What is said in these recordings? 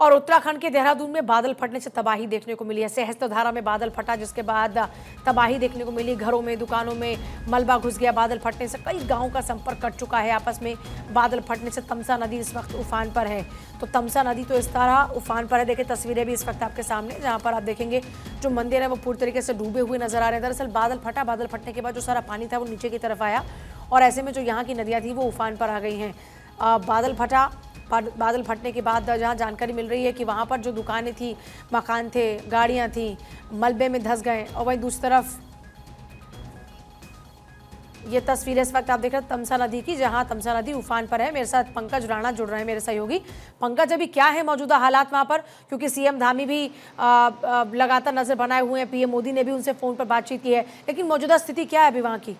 और उत्तराखंड के देहरादून में बादल फटने से तबाही देखने को मिली है। सहस्त्रधारा में बादल फटा, जिसके बाद तबाही देखने को मिली। घरों में, दुकानों में मलबा घुस गया। बादल फटने से कई गांवों का संपर्क कट चुका है आपस में। बादल फटने से तमसा नदी इस वक्त उफान पर है। तो तमसा नदी तो इस तरह उफान पर है। देखिए तस्वीरें भी इस वक्त आपके सामने, जहां पर आप देखेंगे जो मंदिर है वो पूरी तरीके से डूबे हुए नजर आ रहे हैं। दरअसल बादल फटा, बादल फटने के बाद जो सारा पानी था वो नीचे की तरफ आया और ऐसे में जो यहाँ की नदियाँ थी वो उफान पर आ गई हैं। बादल फटा, बादल फटने के बाद जहां जानकारी मिल रही है कि वहां पर जो दुकानें थी, मकान थे, गाड़ियां थी, मलबे में धंस गए। और वहीं दूसरी तरफ ये तस्वीर इस वक्त आप देख रहे हैं तमसा नदी की, जहां तमसा नदी उफान पर है। मेरे साथ पंकज राणा जुड़ रहे हैं, मेरे सहयोगी। पंकज, अभी क्या है मौजूदा हालात वहां पर, क्योंकि सीएम धामी भी लगातार नजर बनाए हुए हैं, पीएम मोदी ने भी उनसे फोन पर बातचीत की है, लेकिन मौजूदा स्थिति क्या है अभी वहां की?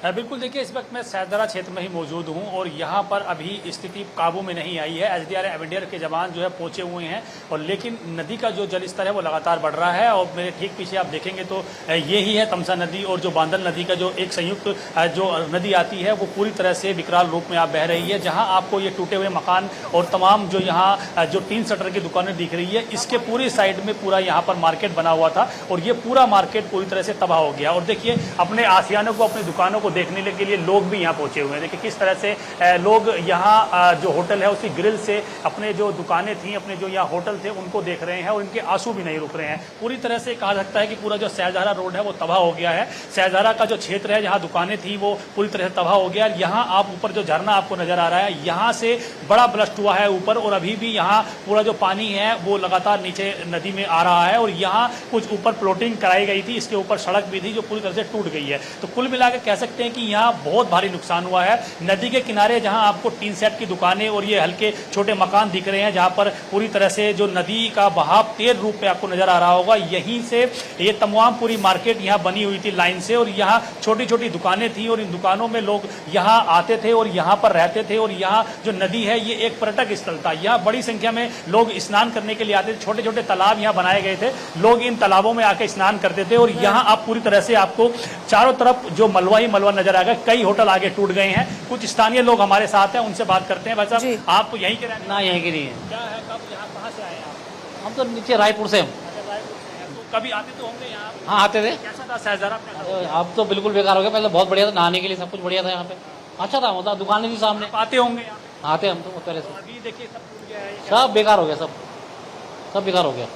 बिल्कुल, देखिए इस वक्त मैं सहस्त्रधारा क्षेत्र में ही मौजूद हूं और यहां पर अभी स्थिति काबू में नहीं आई है। एसडीआरएफ एनडीआरएफ के जवान जो है पहुंचे हुए हैं और लेकिन नदी का जो जल स्तर है वो लगातार बढ़ रहा है। और मेरे ठीक पीछे आप देखेंगे तो ये ही है तमसा नदी, और जो बांदल नदी का जो एक संयुक्त जो नदी आती है वो पूरी तरह से विकराल रूप में आप बह रही है। जहाँ आपको ये टूटे हुए मकान और तमाम जो यहाँ जो 3 शटर की दुकानें दिख रही है, इसके पूरी साइड में पूरा यहाँ पर मार्केट बना हुआ था और ये पूरा मार्केट पूरी तरह से तबाह हो गया। और देखिए अपने आसियानों को, अपनी दुकानों को देखने के लिए लोग भी यहाँ पहुंचे हुए हैं। देखिए किस तरह से लोग यहाँ जो होटल है उसकी ग्रिल से अपने जो दुकानें थी, अपने जो यहाँ होटल थे उनको देख रहे हैं और इनके आंसू भी नहीं रुक रहे हैं। पूरी तरह से कहा सकता है कि पूरा जो सहस्त्रधारा रोड है वो तबाह हो गया है। सहस्त्रधारा का जो क्षेत्र है जहाँ दुकानें थी वो पूरी तरह से तबाह हो गया। यहाँ आप ऊपर जो झरना आपको नजर आ रहा है, यहाँ से बड़ा ब्लस्ट हुआ है ऊपर और अभी भी यहाँ पूरा जो पानी है वो लगातार नीचे नदी में आ रहा है। और यहाँ कुछ ऊपर प्लॉटिंग कराई गई थी, इसके ऊपर सड़क भी थी जो पूरी तरह से टूट गई है। तो कुल मिलाकर कह सकते हैं कि यहाँ बहुत भारी नुकसान हुआ है। नदी के किनारे जहां आपको टीन सेट की दुकानें और ये हल्के छोटे मकान दिख रहे हैं, जहां पर पूरी तरह से जो नदी का बहाव तेज रूप में आपको नजर आ रहा होगा, यहीं से ये तमाम पूरी मार्केट यहाँ बनी हुई थी लाइन से और यहाँ छोटी छोटी दुकानें थी और इन दुकानों में लोग यहाँ आते थे और यहाँ पर रहते थे। और यहाँ जो नदी है ये एक पर्यटक स्थल था, यहाँ बड़ी संख्या में लोग स्नान करने के लिए आते थे। छोटे छोटे तालाब यहाँ बनाए गए थे, लोग इन तालाबों में आकर स्नान करते थे। और यहाँ आप पूरी तरह से आपको चारों तरफ जो मलबा ही मलबा नजर आएगा। कई होटल आगे टूट गए हैं। कुछ स्थानीय लोग हमारे साथ हैं, उनसे बात करते हैं। भाई साहब, आप यहीं के रहने? ना, यहीं के नहीं है। क्या है, कब यहाँ कहाँ से आए हैं आप? हम तो नीचे रायपुर से। तो कभी आते तो होंगे यहाँ? हाँ, आते थे। कैसा था सहस्त्रधारा? अब तो बिल्कुल बेकार हो गया। पहले बहुत बढ़िया था, नहाने के लिए सब कुछ बढ़िया था यहाँ पे, अच्छा था। मतलब दुकानें थी सामने। आते होंगे यहाँ? आते हम तो पहले से। अभी देखिए सब टूट गया है, सब बेकार हो गया, सब बेकार हो गया।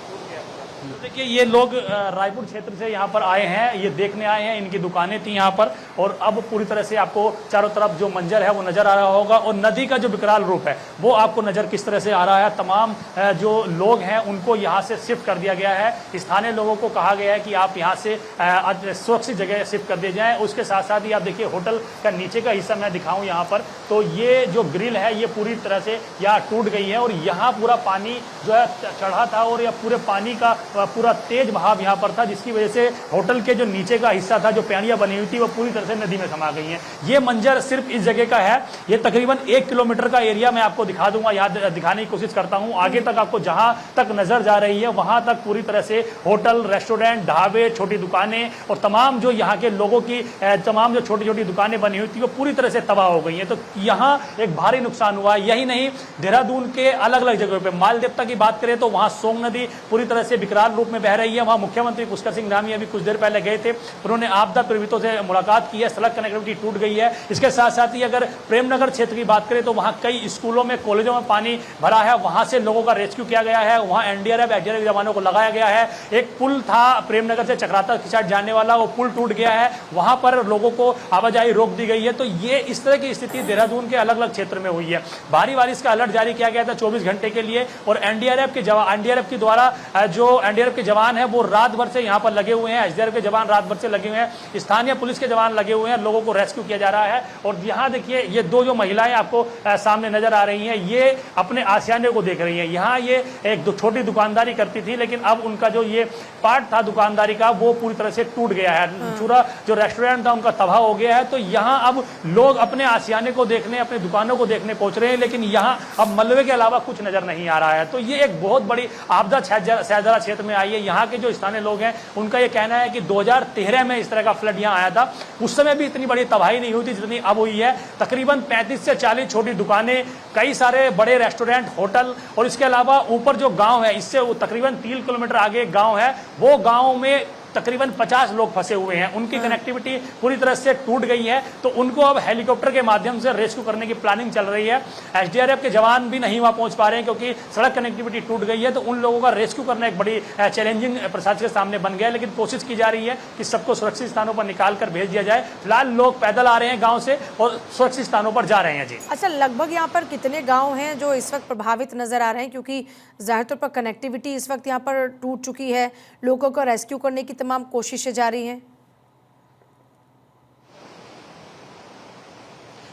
तो देखिए ये लोग रायपुर क्षेत्र से यहाँ पर आए हैं, ये देखने आए हैं। इनकी दुकानें थी यहाँ पर और अब पूरी तरह से आपको चारों तरफ जो मंजर है वो नजर आ रहा होगा और नदी का जो विकराल रूप है वो आपको नजर किस तरह से आ रहा है। तमाम जो लोग हैं उनको यहाँ से शिफ्ट कर दिया गया है। स्थानीय लोगों को कहा गया है कि आप यहाँ से सुरक्षित जगह शिफ्ट कर दिए जाएं। उसके साथ साथ ही आप देखिए होटल का नीचे का हिस्सा मैं दिखाऊं यहाँ पर, तो ये जो ग्रिल है ये पूरी तरह से यहाँ टूट गई है और यहाँ पूरा पानी जो है चढ़ा था और यह पूरे पानी का पूरा तेज बहाव यहाँ पर था, जिसकी वजह से होटल के जो नीचे का हिस्सा था, जो पैड़ियां बनी हुई थी, वो पूरी तरह से नदी में समा गई हैं। ये मंजर सिर्फ इस जगह का है। ये तकरीबन 1 किलोमीटर का एरिया मैं आपको दिखा दूंगा, यहाँ दिखाने की कोशिश करता हूँ। आगे तक आपको जहां तक नजर जा रही है वहां तक पूरी तरह से होटल, रेस्टोरेंट, ढाबे, छोटी दुकानें और तमाम जो यहाँ के लोगों की तमाम जो छोटी छोटी दुकानें बनी हुई थी वो पूरी तरह से तबाह हो गई है। तो यहाँ एक भारी नुकसान हुआ है। यही नहीं, देहरादून के अलग अलग जगहों पर मालदेवता की बात करें तो वहां सोंग नदी पूरी तरह से विकराल रूप में बह रही है। वहां मुख्यमंत्री पुष्कर सिंह धामी अभी कुछ देर पहले गए थे, उन्होंने आपदा प्रभावितों से मुलाकात की है। सड़क कनेक्टिविटी टूट गई है। इसके साथ साथ ही अगर प्रेमनगर क्षेत्र की बात करें तो वहां कई स्कूलों में, कॉलेजों में पानी भरा है, वहां से लोगों का रेस्क्यू किया गया है। वहां एनडीआरएफ एसडीआरएफ जवानों को लगाया गया है। एक पुल था प्रेमनगर से चक्राता की साइड जाने वाला, वो पुल टूट गया है, वहां पर लोगों को आवाजाही रोक दी गई है। तो ये इस तरह की स्थिति देहरादून के अलग अलग क्षेत्र में हुई है। भारी बारिश का अलर्ट जारी किया गया था 24 घंटे के लिए और एनडीआरएफ के द्वारा जो एनडीआरएफ के जवान है वो रात भर से यहाँ पर लगे हुए हैं। एसडीआरएफ के जवान रात भर से लगे हुए हैं, स्थानीय पुलिस के जवान लगे हुए हैं, लोगों को रेस्क्यू किया जा रहा है। और यहाँ देखिए ये दो जो महिलाएं आपको सामने नजर आ रही हैं, ये अपने आसियाने को देख रही हैं। यहाँ ये एक छोटी दुकानदारी करती थी, लेकिन अब उनका जो ये पार्ट था दुकानदारी का वो पूरी तरह से टूट गया है। पूरा जो रेस्टोरेंट था उनका तबाह हो गया है। तो यहाँ अब लोग अपने आसियाने को देखने, अपनी दुकानों को देखने पहुंच रहे हैं, लेकिन यहाँ अब मलबे के अलावा कुछ नजर नहीं आ रहा है। तो ये एक बहुत बड़ी आपदा सहस्त्रधारा क्षेत्र क्षेत्र में आई है। यहाँ के जो स्थानीय लोग हैं उनका ये कहना है कि 2013 में इस तरह का फ्लड यहाँ आया था, उस समय भी इतनी बड़ी तबाही नहीं हुई थी जितनी अब हुई है। तकरीबन 35 से 40 छोटी दुकानें, कई सारे बड़े रेस्टोरेंट, होटल और इसके अलावा ऊपर जो गांव है इससे तकरीबन 3 किलोमीटर आगे एक गांव है, वो गांव में तकरीबन 50 लोग फंसे हुए हैं। उनकी कनेक्टिविटी पूरी तरह से टूट गई है, तो उनको अब हेलीकॉप्टर के माध्यम से रेस्क्यू करने की प्लानिंग चल रही है। एसडीआरएफ के जवान भी नहीं वहां पहुंच पा रहे हैं क्योंकि सड़क कनेक्टिविटी टूट गई है, तो उन लोगों का रेस्क्यू करना एक बड़ी चैलेंजिंग प्रशासन के सामने बन गया है। लेकिन कोशिश की जा रही है कि सबको सुरक्षित स्थानों पर निकाल कर भेज दिया जाए। फिलहाल लोग पैदल आ रहे हैं गाँव से और सुरक्षित स्थानों पर जा रहे हैं। जी अच्छा, लगभग यहाँ पर कितने गांव हैं जो इस वक्त प्रभावित नजर आ रहे हैं, क्योंकि जाहिर तौर पर कनेक्टिविटी इस वक्त यहाँ पर टूट चुकी है, लोगों को रेस्क्यू करने की तमाम कोशिशें जारी हैं?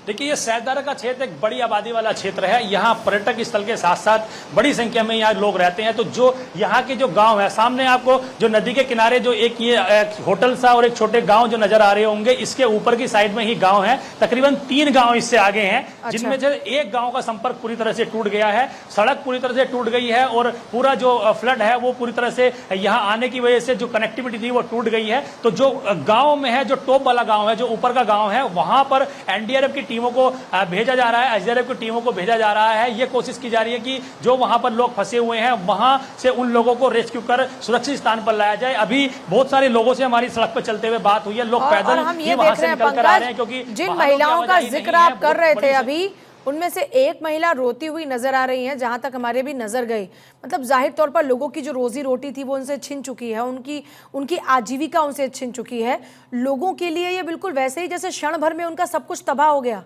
देखिए, ये सैदारा का क्षेत्र एक बड़ी आबादी वाला क्षेत्र है। यहाँ पर्यटक स्थल के साथ साथ बड़ी संख्या में यहाँ लोग रहते हैं। तो जो यहाँ के जो गांव है, सामने आपको जो नदी के किनारे जो एक ये होटल सा और एक छोटे गांव जो नजर आ रहे होंगे, इसके ऊपर की साइड में ही गांव है। तकरीबन 3 गांव इससे आगे हैं। अच्छा। जिनमें से एक गांव का संपर्क पूरी तरह से टूट गया है, सड़क पूरी तरह से टूट गई है और पूरा जो फ्लड है वो पूरी तरह से यहाँ आने की वजह से जो कनेक्टिविटी थी वो टूट गई है। तो जो गाँव में है, जो टॉप वाला गाँव है, जो ऊपर का गाँव है, वहां पर एनडीआरएफ की टीमों को भेजा जा रहा है, एसडीआरएफ की टीमों को भेजा जा रहा है। ये कोशिश की जा रही है कि जो वहां पर लोग फंसे हुए हैं वहां से उन लोगों को रेस्क्यू कर सुरक्षित स्थान पर लाया जाए। अभी बहुत सारे लोगों से हमारी सड़क पर चलते हुए बात हुई है, लोग पैदल हम ये वहां देख से रहे निकल कर आ रहे हैं हैं क्योंकि जिन महिलाओं का जिक्र आप कर रहे थे अभी, उनमें से एक महिला रोती हुई नजर आ रही है, जहां तक हमारे भी नजर गई। मतलब जाहिर तौर पर लोगों की जो रोजी रोटी थी वो उनसे छिन चुकी है, उनकी आजीविका उनसे छिन चुकी है। लोगों के लिए ये बिल्कुल वैसे ही जैसे क्षण भर में उनका सब कुछ तबाह हो गया।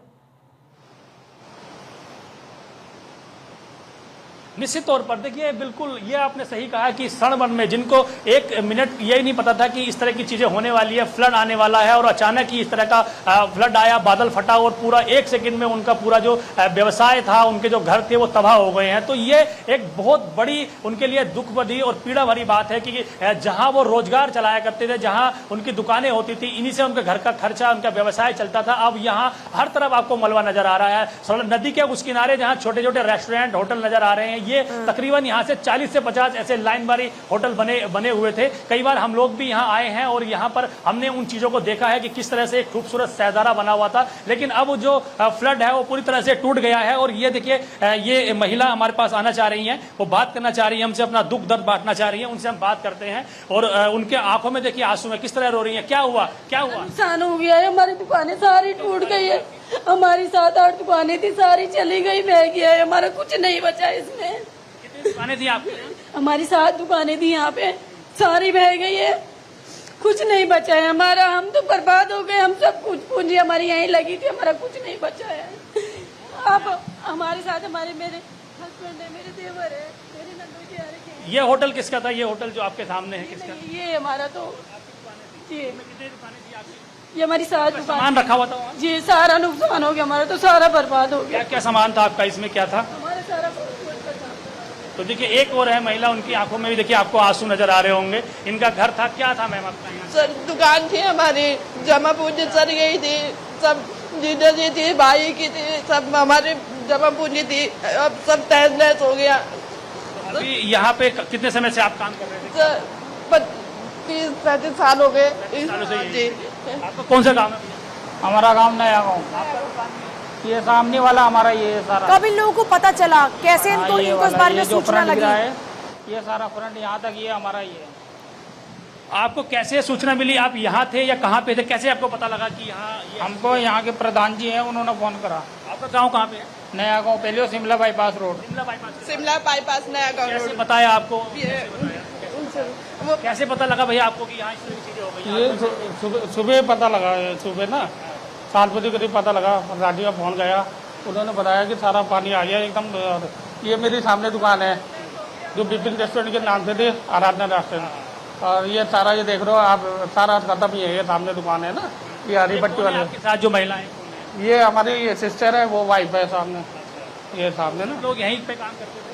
निश्चित तौर पर देखिए, बिल्कुल ये आपने सही कहा कि क्षण में जिनको एक मिनट यही नहीं पता था कि इस तरह की चीजें होने वाली है, फ्लड आने वाला है, और अचानक ही इस तरह का फ्लड आया, बादल फटा और पूरा 1 सेकंड में उनका पूरा जो व्यवसाय था, उनके जो घर थे वो तबाह हो गए हैं। तो ये एक बहुत बड़ी उनके लिए दुख भरी और पीड़ा भरी बात है कि जहां वो रोजगार चलाया करते थे, जहां उनकी दुकानें होती थी, इन्हीं से उनके घर का खर्चा, उनका व्यवसाय चलता था, अब यहाँ हर तरफ आपको मलबा नजर आ रहा है। नदी के उस किनारे जहाँ छोटे छोटे रेस्टोरेंट, होटल नजर आ रहे हैं, ये तकरीबन यहाँ से 40 से 50 ऐसे लाइन बारी होटल बने हुए थे। कई बार हम लोग भी यहाँ आए हैं और यहाँ पर हमने उन चीजों को देखा है कि किस तरह से एक खूबसूरत सैदारा बना हुआ था, लेकिन अब जो फ्लड है वो पूरी तरह से टूट गया है। और ये देखिए, ये महिला हमारे पास आना चाह रही हैं, वो बात करना चाह रही है, हमसे अपना दुख दर्द बांटना चाह रही है, उनसे हम बात करते हैं। और उनके आंखों में देखिए आंसू है, किस तरह रो रही है। क्या हुआ? नुकसान हो गया है, हमारी दुकानें सारी टूट गई है, हमारी 7-8 दुकानें थी, सारी चली गई, बह गया है, हमारा कुछ नहीं बचा इसमें। दुकानें थी आपकी? हमारी 7 दुकानें थी यहाँ पे, सारी बह गई है, कुछ नहीं बचा है हमारा। हम तो बर्बाद हो गए, हम सब कुछ पूंजी हमारी यहीं लगी थी, हमारा कुछ नहीं बचा है। अब हमारे साथ हमारे मेरे हस्बैंड है, मेरे देवर है, मेरे नंदू जी आ रहे हैं। ये होटल किसका था? ये होटल जो आपके सामने है किसका? ये हमारा तो जी, ये हमारी 7 दुकान सामान रखा हुआ था जी, सारा नुकसान हो गया हमारा, तो सारा बर्बाद हो गया। क्या सामान था आपका? इसमें क्या था? हमारा सारा। तो देखिए, एक और है महिला, उनकी आंखों में भी देखिए आपको आंसू नजर आ रहे होंगे। इनका घर था, क्या था मैम आपका? सर दुकान थी हमारी, जमा पूंजी सर गई थी, सब जीजा जी थी, भाई की थी, सब हमारी जमा पूंजी थी, अब सब तहस नहस हो गया। अभी यहाँ पे कितने समय से आप काम कर रहे थे? सर 30-35 साल हो गए। जी, आपका कौन सा काम है? हमारा गांव नया गांव, ये सामने वाला हमारा ये सारा। कब इन लोगों को पता चला, कैसे इनको इस बारे में सूचना लगी? ये सारा फ्रंट यहाँ तक ये हमारा ही है। आपको कैसे सूचना मिली? आप यहाँ थे या कहाँ पे थे? कैसे आपको पता लगा कि यहाँ? हमको यहाँ के प्रधान जी हैं, उन्होंने फोन करा। आपका गाँव कहाँ पे है? नया गांव, पहले Shimla bypass road. Shimla bypass नया गाँव रोड। कैसे बताया आपको? कैसे पता लगा भैया आपको कि यहाँ इस तरह की चीजें हो गई? ये सुबह पता लगा, सुबह ना 7 बजे करीब पता लगा, राजी का फोन गया, उन्होंने बताया कि सारा पानी आ गया एकदम। ये मेरी सामने दुकान है जो विपिन रेस्टोरेंट के नाम से थी, आराधना रेस्टोरेंट, और ये सारा ये देख रहे हो आप, सारा खत्म ही है। ये सामने दुकान है ना, ये हरी पट्टी वाले। आपके साथ जो महिलाएं? ये हमारी ये सिस्टर है, वो वाइफ है सामने, ये सामने ना। लोग यहीं पे काम करते थे?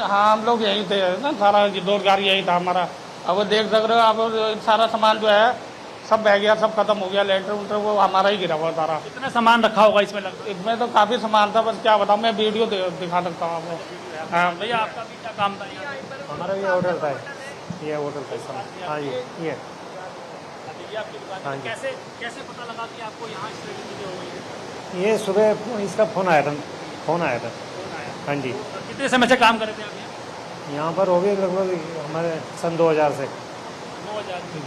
हाँ, हम लोग यहीं थे ना, सारा रोजगार यही था हमारा। अब वो देख सक रहे हो आप, सारा सामान जो है सब बह गया, सब खत्म हो गया, लेटर उल्टर वो हमारा ही गिरा हुआ सारा। कितना सामान रखा होगा इसमें? इसमें तो काफी सामान था, बस क्या बताऊँ, मैं वीडियो दिखा सकता हूँ आपको। हाँ भैया, आपका भी क्या काम था यहाँ? हमारा भी होटल था, ये होटल का सामने। हाँ ये ये आपकी दुकान हाँ है। जी। कैसे कैसे पता लगा कि आपको यहाँ इस तरह की चीजें हो गई है? ये सुबह इसका फ़ोन आया था। हाँ जी। और कितने समय से काम कर रहे थे आप यहाँ? यहाँ पर हो गए लगभग हमारे सन 2000 से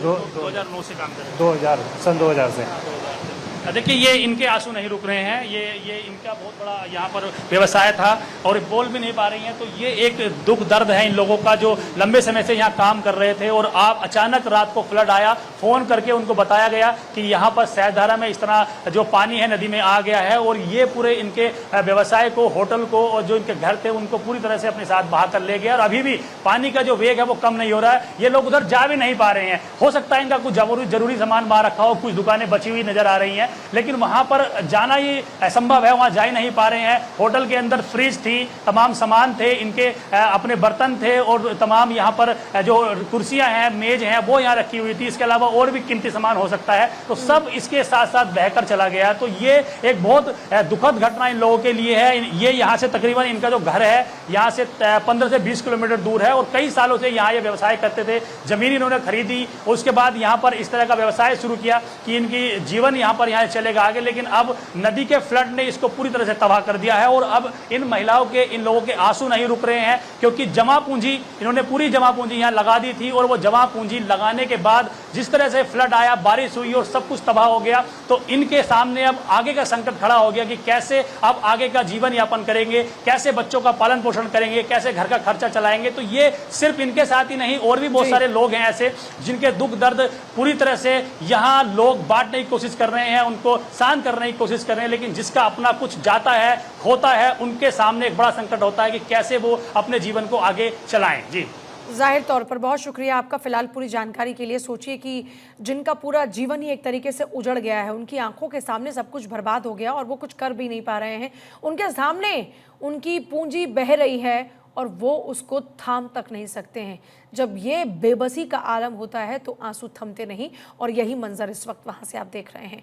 2009 से काम कर रहे हैं। सन 2000 से। देखिए ये इनके आंसू नहीं रुक रहे हैं, ये इनका बहुत बड़ा यहाँ पर व्यवसाय था और बोल भी नहीं पा रही हैं। तो ये एक दुख दर्द है इन लोगों का जो लंबे समय से यहाँ काम कर रहे थे और आप अचानक रात को फ्लड आया, फोन करके उनको बताया गया कि यहाँ पर सहजधारा में इस तरह जो पानी है नदी में आ गया है और ये पूरे इनके व्यवसाय को, होटल को और जो इनके घर थे उनको पूरी तरह से अपने साथ बहा कर ले गया। और अभी भी पानी का जो वेग है वो कम नहीं हो रहा है। ये लोग उधर जा भी नहीं पा रहे हैं। हो सकता है इनका कुछ जरूरी सामान बाहर रखा हो, कुछ दुकानें बची हुई नजर आ रही हैं, लेकिन वहां पर जाना ही असंभव है, वहां जा ही नहीं पा रहे हैं। होटल के अंदर फ्रिज थी, तमाम सामान थे, इनके अपने बर्तन थे और तमाम यहाँ पर जो कुर्सियां हैं, मेज हैं, वो यहाँ रखी हुई थी। इसके अलावा और भी कीमती सामान हो सकता है, तो सब इसके साथ साथ बहकर चला गया। तो ये एक बहुत दुखद घटना इन लोगों के लिए है। ये यहाँ से तकरीबन इनका जो घर है यहाँ से 15 से 20 किलोमीटर दूर है और कई सालों से यहाँ ये व्यवसाय करते थे। जमीन इन्होंने खरीदी, उसके बाद यहाँ पर इस तरह का व्यवसाय शुरू किया कि इनकी जीवन यहाँ पर यहाँ चलेगा आगे। लेकिन अब नदी के फ्लड ने इसको पूरी तरह से तबाह कर दिया है और अब इन महिलाओं के, इन लोगों के आंसू नहीं रुक रहे हैं, क्योंकि जमा पूंजी, इन्होंने पूरी जमा पूंजी यहाँ लगा दी थी और वो जमा पूंजी लगाने के बाद जिस तरह से फ्लड आया, बारिश हुई और सब कुछ तबाह हो गया, तो इनके सामने अब आगे का संकट खड़ा हो गया कि कैसे अब आगे का जीवन यापन करेंगे, कैसे बच्चों का पालन पोषण करेंगे, कैसे घर का खर्चा चलाएंगे। तो ये सिर्फ इनके साथ ही नहीं, और भी बहुत सारे लोग हैं ऐसे जिनके दुख दर्द पूरी तरह से यहाँ लोग बांटने की कोशिश कर रहे हैं, उनको शांत करने की कोशिश कर रहे हैं, लेकिन जिसका अपना कुछ जाता है, खोता है, उनके सामने एक बड़ा संकट होता है कि कैसे वो अपने जीवन को आगे चलाएं। जी, जाहिर तौर पर बहुत शुक्रिया आपका फिलहाल पूरी जानकारी के लिए। सोचिए कि जिनका पूरा जीवन ही एक तरीके से उजड़ गया है, उनकी आंखों के सामने सब कुछ बर्बाद हो गया और वो कुछ कर भी नहीं पा रहे हैं। उनके सामने उनकी पूंजी बह रही है और वो उसको थाम तक नहीं सकते हैं। जब ये बेबसी का आलम होता है तो आंसू थमते नहीं और यही मंजर इस वक्त वहां से आप देख रहे हैं।